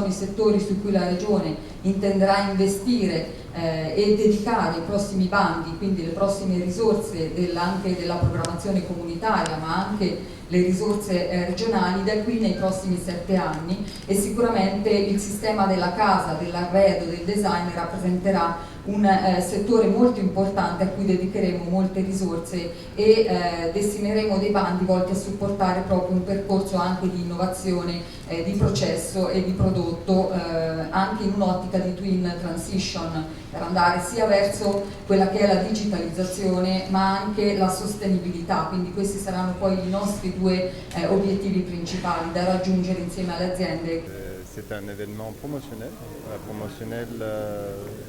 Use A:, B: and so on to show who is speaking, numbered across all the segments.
A: i settori su cui la Regione intenderà investire e dedicare i prossimi bandi, quindi le prossime risorse anche della programmazione comunitaria, ma anche le risorse regionali da qui nei prossimi 7 anni, e sicuramente il sistema della casa, dell'arredo, del design rappresenterà un settore molto importante a cui dedicheremo molte risorse e destineremo dei bandi volti a supportare proprio un percorso anche di innovazione di processo e di prodotto anche in un'ottica di twin transition, per andare sia verso quella che è la digitalizzazione ma anche la sostenibilità. Quindi questi saranno poi i nostri due obiettivi principali da raggiungere insieme alle aziende.
B: C'est un événement promotionnel.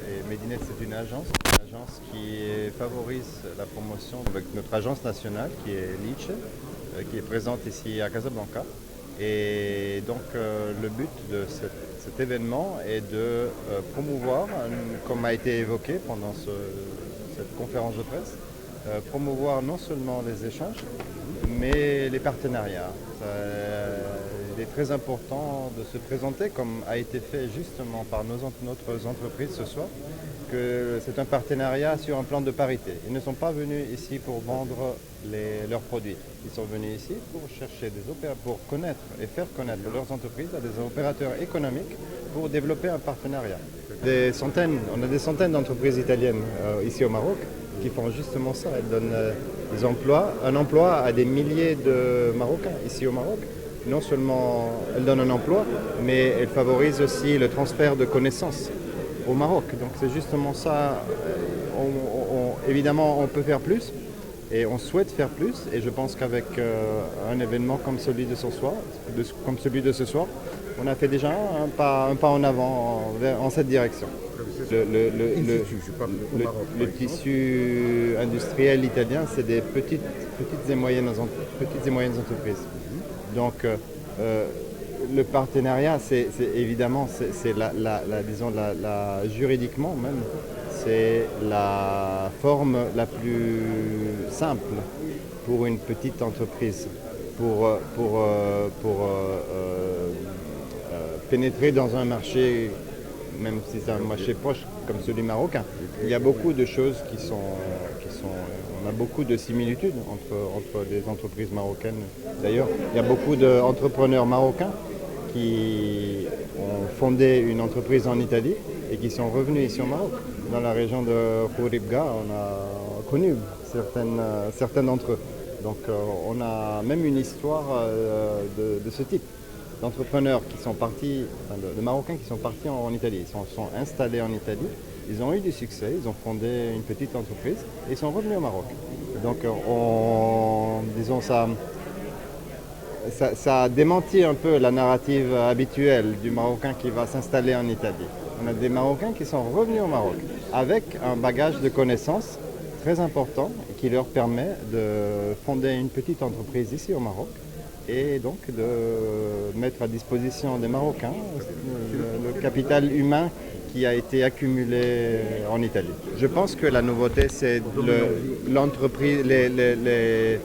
B: Et Medinet, c'est une agence qui favorise la promotion avec notre agence nationale qui est Lice, qui est présente ici à Casablanca. Et donc le but de cet événement est de promouvoir, comme a été évoqué pendant cette conférence de presse, promouvoir non seulement les échanges, mais les partenariats. Il est très important de se présenter, comme a été fait justement par notre entreprise ce soir, que c'est un partenariat sur un plan de parité. Ils ne sont pas venus ici pour vendre leurs produits. Ils sont venus ici pour chercher pour connaître et faire connaître leurs entreprises à des opérateurs économiques pour développer un partenariat. On a des centaines d'entreprises italiennes ici au Maroc qui font justement ça. Elles donnent un emploi à des milliers de Marocains ici au Maroc. Non seulement elles donnent un emploi, mais elles favorisent aussi le transfert de connaissances au Maroc. Donc c'est justement ça. Évidemment, on peut faire plus et on souhaite faire plus. Et je pense qu'avec un événement comme celui de ce soir, on a fait déjà un pas en avant en cette direction. Le tissu industriel italien, c'est des petites et moyennes entreprises. Donc le partenariat, c'est évidemment, juridiquement même, c'est la forme la plus simple pour une petite entreprise pour pénétrer dans un marché, même si c'est un marché proche comme celui marocain. Il y a beaucoup de choses on a beaucoup de similitudes entre les entreprises marocaines. D'ailleurs, il y a beaucoup d'entrepreneurs marocains qui ont fondé une entreprise en Italie et qui sont revenus ici au Maroc. Dans la région de Khouribga, on a connu certains d'entre eux. Donc on a même une histoire de ce type. D'entrepreneurs qui sont partis, de Marocains qui sont partis en Italie. Ils sont installés en Italie, ils ont eu du succès, ils ont fondé une petite entreprise et ils sont revenus au Maroc. Donc disons ça démentit un peu la narrative habituelle du Marocain qui va s'installer en Italie. On a des Marocains qui sont revenus au Maroc avec un bagage de connaissances très important qui leur permet de fonder une petite entreprise ici au Maroc et donc de mettre à disposition des Marocains le capital humain qui a été accumulé en Italie. Je pense que la nouveauté, c'est l'entreprise, le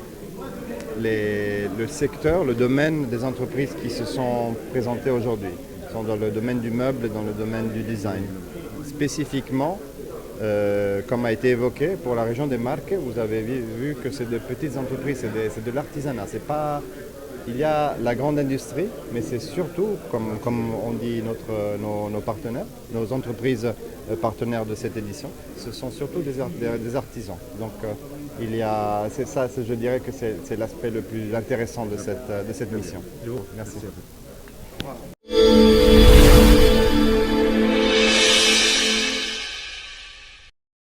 B: secteur, le domaine des entreprises qui se sont présentées aujourd'hui. Ils sont dans le domaine du meuble et dans le domaine du design. Spécifiquement, comme a été évoqué, pour la région des Marques, vous avez vu que c'est de petites entreprises, c'est de l'artisanat. Il y a la grande industrie, mais c'est surtout, comme on dit nos partenaires, nos entreprises partenaires de cette édition, ce sont surtout des artisans. Donc je dirais que c'est l'aspect le plus intéressant de cette mission. Merci.